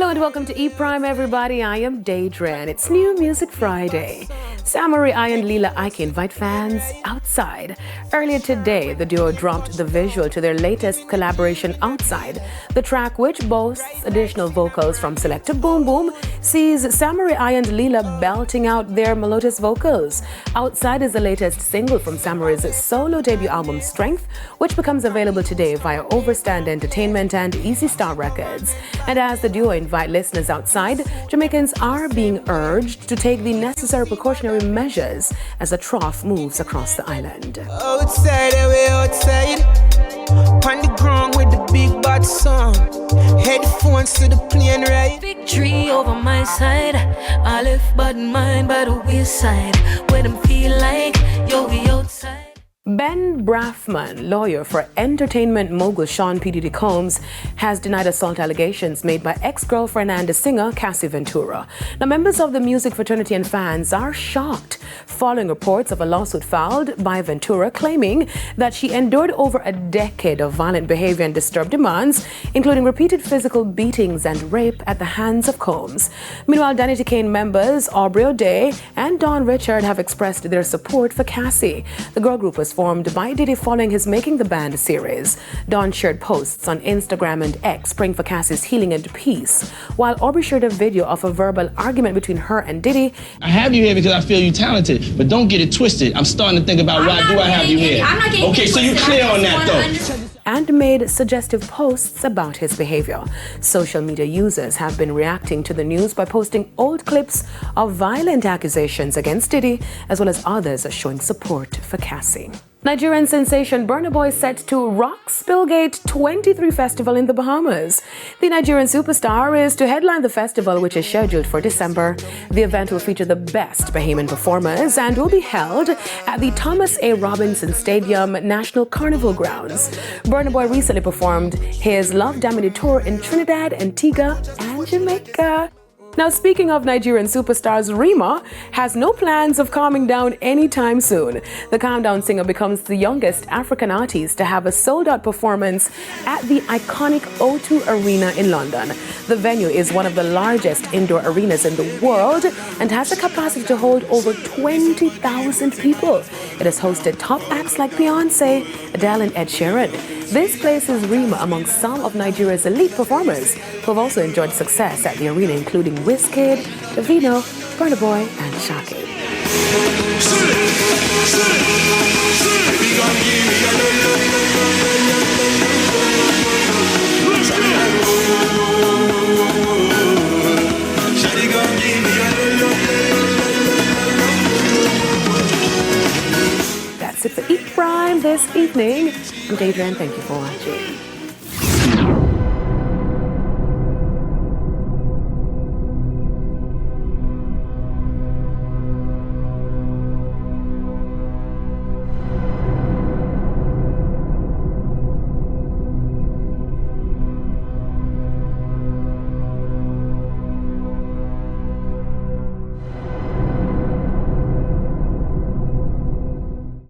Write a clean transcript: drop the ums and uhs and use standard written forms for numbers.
Hello and welcome to E Prime, everybody. I am Daedra. It's New Music Friday. Samory and Lila Ike invite fans outside. Earlier today, the duo dropped the visual to their latest collaboration, Outside. The track, which boasts additional vocals from selector Boom Boom, sees Samory and Lila belting out their melodious vocals. Outside is the latest single from Samory's solo debut album, Strength, which becomes available today via Overstand Entertainment and Easy Star Records. And as the duo invite listeners outside, Jamaicans are being urged to take the necessary precautionary measures as the trough moves across the island. Outside, away outside, on the ground with the big bad song, headphones to the plane ride. Victory over my side, I left bad mind by the wayside, where them feel like, yo, we outside. Ben Braffman, lawyer for entertainment mogul Sean P. Diddy Combs, has denied assault allegations made by ex-girlfriend and singer Cassie Ventura. Now, members of the music fraternity and fans are shocked following reports of a lawsuit filed by Ventura claiming that she endured over a decade of violent behavior and disturbed demands, including repeated physical beatings and rape at the hands of Combs. Meanwhile, Danity Kane members Aubrey O'Day and Don Richard have expressed their support for Cassie. The girl group was formed by Diddy following his Making the Band series. Don shared posts on Instagram and X praying for Cassie's healing and peace, while Aubrey shared a video of a verbal argument between her and Diddy. I have you here because I feel you talented, but don't get it twisted. I'm starting to think about why do I have you here? Okay, so you're clear on that though. And made suggestive posts about his behavior. Social media users have been reacting to the news by posting old clips of violent accusations against Diddy, as well as others showing support for Cassie. Nigerian sensation Burna Boy set to rock Spillgate 23 Festival in the Bahamas. The Nigerian superstar is to headline the festival, which is scheduled for December. The event will feature the best Bahamian performers and will be held at the Thomas A. Robinson Stadium National Carnival Grounds. Burna Boy recently performed his Love Damini tour in Trinidad, Antigua, and Jamaica. Now, speaking of Nigerian superstars, Rema has no plans of calming down anytime soon. The Calm Down singer becomes the youngest African artist to have a sold-out performance at the iconic O2 Arena in London. The venue is one of the largest indoor arenas in the world and has the capacity to hold over 20,000 people. It has hosted top acts like Beyonce, Adele, and Ed Sheeran. This places Rema among some of Nigeria's elite performers who have also enjoyed success at the arena, including Wizkid, Davino, Burna Boy, and Shaki. That's it for E Prime this evening. I'm Daedra, and thank you for watching.